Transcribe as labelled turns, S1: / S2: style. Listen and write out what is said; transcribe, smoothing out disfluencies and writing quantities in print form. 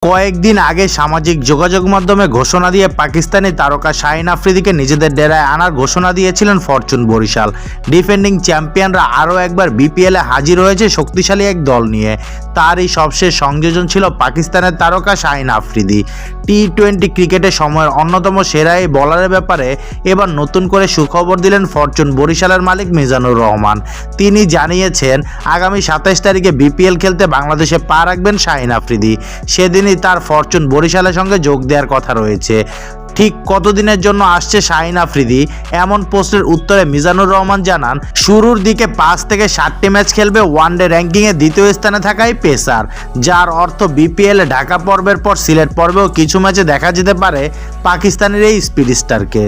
S1: কয়েকদিন আগে সামাজিক যোগাযোগ মাধ্যমে ঘোষণা দিয়ে পাকিস্তানি তারকা শাহিন আফ্রিদিকে নিজেদের ডেরায় আনার ঘোষণা দিয়েছিলেন ফরচুন বরিশাল। ডিফেন্ডিং চ্যাম্পিয়নরা আরও একবার বিপিএলে হাজির হয়েছে শক্তিশালী এক দল নিয়ে। তারই সবশেষ সংযোজন ছিল পাকিস্তানের তারকা শাহিন আফ্রিদি। টি-20 ক্রিকেটে সময়ের অন্যতম সেরা এই বোলারের ব্যাপারে এবার নতুন করে সুখবর দিলেন ফরচুন বরিশালের মালিক মিজানুর রহমান। তিনি জানিয়েছেন আগামী 27 তারিখে বিপিএল খেলতে বাংলাদেশে পা রাখবেন শাহিন আফ্রিদি। সেদিন তার ফরচুন বরিশালের সঙ্গে যোগ দেওয়ার কথা রয়েছে। ঠিক কতদিনের জন্য আসছে শাহিন আফ্রিদি, এমন প্রশ্নের উত্তরে মিজানুর রহমান জানান, শুরুর দিকে 5 থেকে 7টি ম্যাচ খেলবে ওয়ানডে র্যাঙ্কিংয়ে দ্বিতীয় স্থানে থাকাই পেসার, যার অর্থ বিপিএলে ঢাকা পর্বের পর সিলেট পর্বেও কিছু ম্যাচে দেখা যেতে পারে পাকিস্তানের এই স্পিড স্টারকে।